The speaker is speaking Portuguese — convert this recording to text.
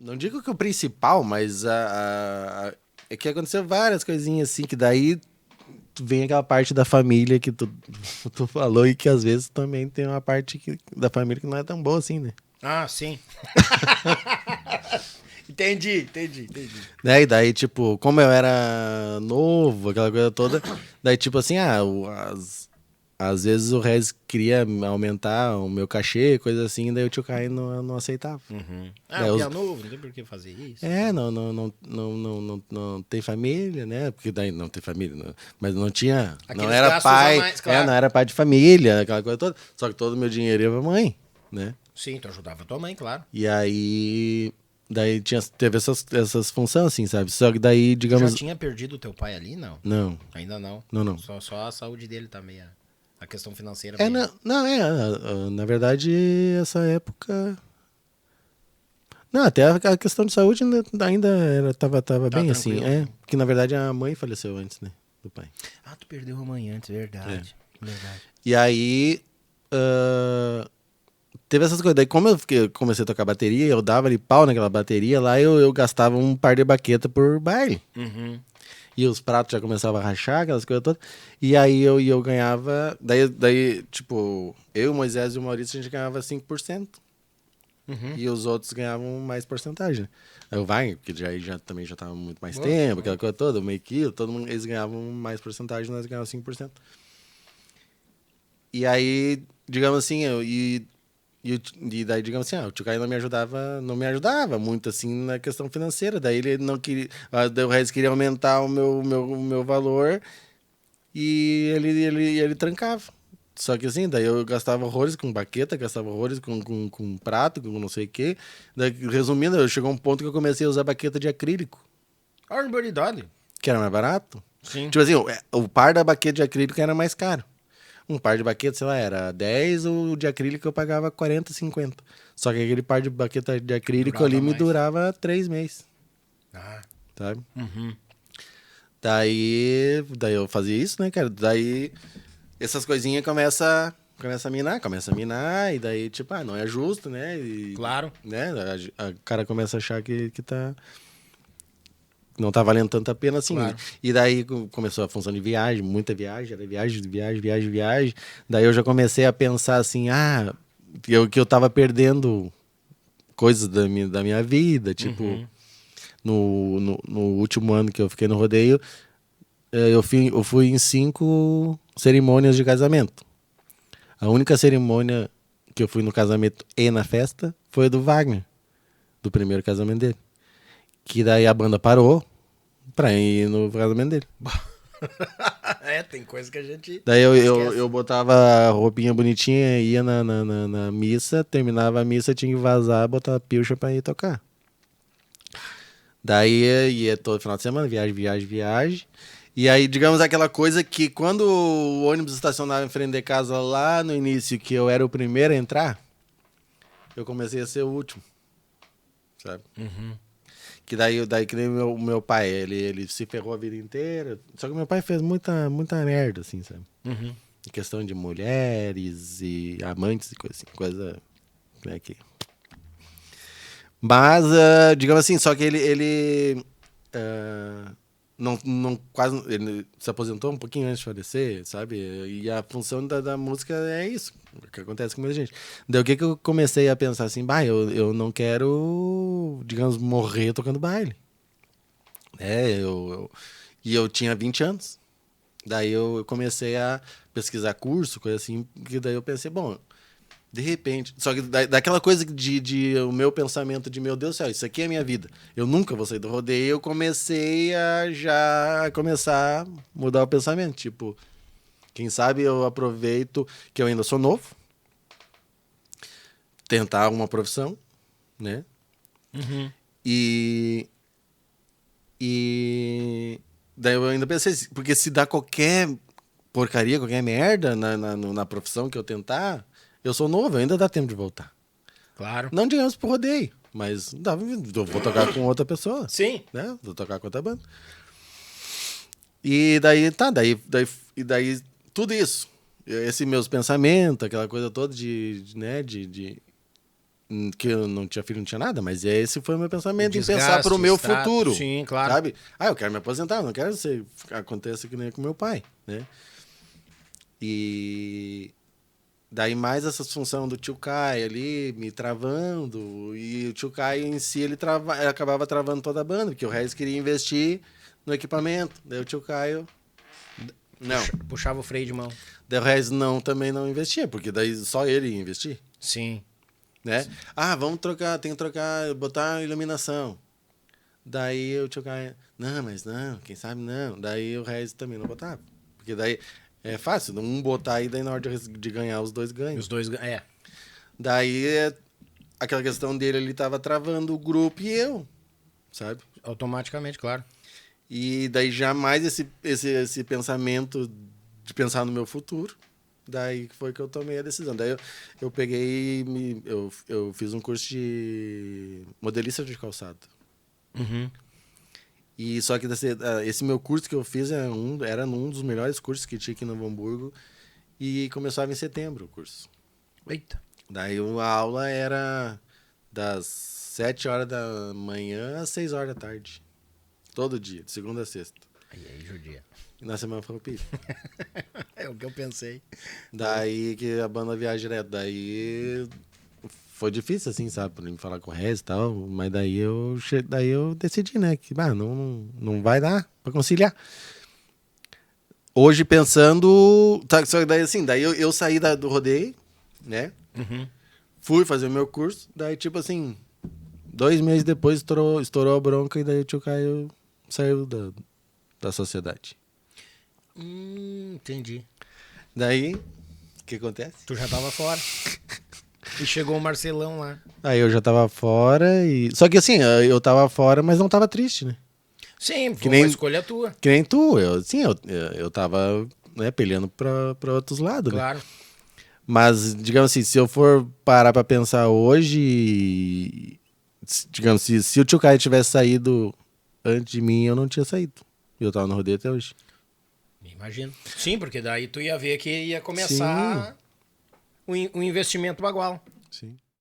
Não digo que o principal, mas é que aconteceu várias coisinhas assim, que daí vem aquela parte da família que tu falou e que às vezes também tem uma parte da família que não é tão boa assim, né? Ah, sim. Entendi. Né? E daí, tipo, como eu era novo, aquela coisa toda, daí, tipo assim, às vezes o Regis queria aumentar o meu cachê, coisa assim, daí o tio Caio não aceitava. Ah, Daí o os, Pia Novo, não tem por que fazer isso. não tem família, né? Porque daí não tem família, mas não tinha, não Aqueles era gastos a pai, mais, claro. não era pai de família, aquela coisa toda. Só que todo o meu dinheiro ia pra mãe, né? Sim, tu ajudava tua mãe, claro. E aí, daí teve essas funções assim, sabe? Só que daí, Tu já digamos, tinha perdido teu pai ali? Não. não, Ainda não. não. Só a saúde dele tá meio. A questão financeira É, meio. na verdade, essa época. Não, até a questão de saúde ainda tava Tá bem assim, tranquilo. é. Porque na verdade a mãe faleceu antes, né? Do pai. Ah, tu perdeu a mãe antes, É. verdade. Verdade. E aí. Teve essas coisas. Daí, como comecei a tocar bateria, eu dava ali pau naquela bateria lá, eu gastava um par de baqueta por baile. Uhum. E os pratos já começavam a rachar, aquelas coisas todas. E aí eu ganhava. Daí, tipo, eu, o Moisés e o Maurício, a gente ganhava 5%. Uhum. E os outros ganhavam mais porcentagem. Aí o Wagner, que também já tava muito mais Boa. tempo, aquela coisa toda, o meio quilo, todo mundo, eles ganhavam mais porcentagem, nós ganhávamos 5%. E aí, digamos assim, e daí, digamos assim, o tio Caio não me ajudava muito assim na questão financeira. Daí ele não queria. Daí o Regis queria aumentar o meu valor e ele trancava. Só que assim, daí eu gastava horrores com baqueta, gastava horrores com prato, com não sei o quê. Daí, resumindo, chegou um ponto que eu comecei a usar baqueta de acrílico, Arboridade. que era mais barato. Sim. Tipo assim, o par da baqueta de acrílico era mais caro. Um par de baqueta, sei lá, era 10, o de acrílico eu pagava 40, 50. Só que aquele par de baqueta de acrílico Durava ali me mais. durava 3 meses, Ah. sabe? Uhum. Daí eu fazia isso, né, cara? Daí essas coisinhas começa a minar, e daí, tipo, não é justo, né? E, Claro. né, a cara começa a achar que não tá valendo tanta pena assim. Claro. E daí começou a função de viagem, muita viagem, era viagem. Daí eu já comecei a pensar assim, que eu tava perdendo coisas da minha vida, tipo, Uhum. no último ano que eu fiquei no rodeio, eu fui em 5 cerimônias de casamento. A única cerimônia que eu fui no casamento e na festa foi a do Wagner, do primeiro casamento dele. Que daí a banda parou pra ir no casamento dele. É, tem coisa que a gente Daí eu esquece. botava a roupinha bonitinha, ia na missa, terminava a missa, tinha que vazar, botar a pilcha pra ir tocar. Daí ia todo final de semana, viagem. E aí, digamos aquela coisa que quando o ônibus estacionava em frente de casa lá no início, que eu era o primeiro a entrar, eu comecei a ser o último, sabe? Uhum. Que daí que nem o meu pai, ele se ferrou a vida inteira. Só que meu pai fez muita merda, assim, sabe? Uhum. Em questão de mulheres e amantes e coisa assim, coisa, né, que... Mas, digamos assim, só que ele quase, ele se aposentou um pouquinho antes de falecer, sabe? E a função da música é isso, o que acontece com muita gente. Daí o que eu comecei a pensar assim, eu não quero, digamos, morrer tocando baile. E eu tinha 20 anos. Daí eu comecei a pesquisar curso, coisa assim, que daí eu pensei, bom, de repente, só que daquela coisa de o meu pensamento de, meu Deus do céu, isso aqui é a minha vida, eu nunca vou sair do rodeio, eu comecei a já começar a mudar o pensamento, tipo, quem sabe eu aproveito que eu ainda sou novo, tentar uma profissão, né? Uhum. E e daí eu ainda pensei, porque se dá qualquer porcaria, qualquer merda na profissão que eu tentar, eu sou novo, ainda dá tempo de voltar. Claro. Não digamos pro rodeio, mas eu vou tocar com outra pessoa, Sim. né? Vou tocar com outra banda. E daí tudo isso, esse meus pensamentos, aquela coisa toda né, que eu não tinha filho, não tinha nada, mas esse foi o meu pensamento, em Desgaste, pensar pro meu status, futuro. sim, claro. Sabe? Eu quero me aposentar, não quero que aconteça que nem com meu pai, né? E daí mais essa função do tio Caio ali me travando, e o tio Caio em si ele acabava travando toda a banda, porque o Regis queria investir no equipamento. Daí o tio Caio não. Puxava o freio de mão. Daí o Regis também não investia, porque daí só ele ia investir. Sim. Né? Vamos trocar, tem que trocar, botar iluminação. Daí o tio Caio, não, quem sabe não. Daí o Regis também não botava. Porque daí é fácil, um botar e daí na hora de ganhar os dois ganham. Os dois, Daí aquela questão dele, ele tava travando o grupo e eu, sabe? Automaticamente, claro. E daí jamais esse pensamento de pensar no meu futuro. Daí foi que eu tomei a decisão. Daí eu peguei eu fiz um curso de modelista de calçado. Uhum. E só que esse meu curso que eu fiz era um dos melhores cursos que tinha aqui no Novo Hamburgo. E começava em setembro o curso. Eita. Daí a aula era das 7 horas da manhã às 6 horas da tarde. Todo dia, de segunda a sexta. Aí, judia. E na semana foi o pico. É o que eu pensei. Daí que a banda viaja direto. Daí foi difícil, assim, sabe? Pra mim falar com o resto e tal. Mas daí eu decidi, né? Que não vai dar pra conciliar. Hoje pensando. Só que daí assim, daí eu saí do rodeio, né? Uhum. Fui fazer o meu curso. Daí, tipo assim, 2 meses depois estourou a bronca e daí o tio Caio saiu da sociedade. Entendi. Daí, o que acontece? Tu já tava fora. E chegou o Marcelão lá. Aí eu já tava fora e... Só que assim, eu tava fora, mas não tava triste, né? Sim, Que foi nem- uma escolha tua. Que nem tu. Eu tava, né, peleando pra outros lados, né? Claro. Mas, digamos assim, se eu for parar pra pensar hoje... Digamos, se o tio Caio tivesse saído antes de mim, eu não tinha saído. Eu tava no rodeio até hoje. Imagino. Sim, porque daí tu ia ver que ia começar o investimento bagual. Sim.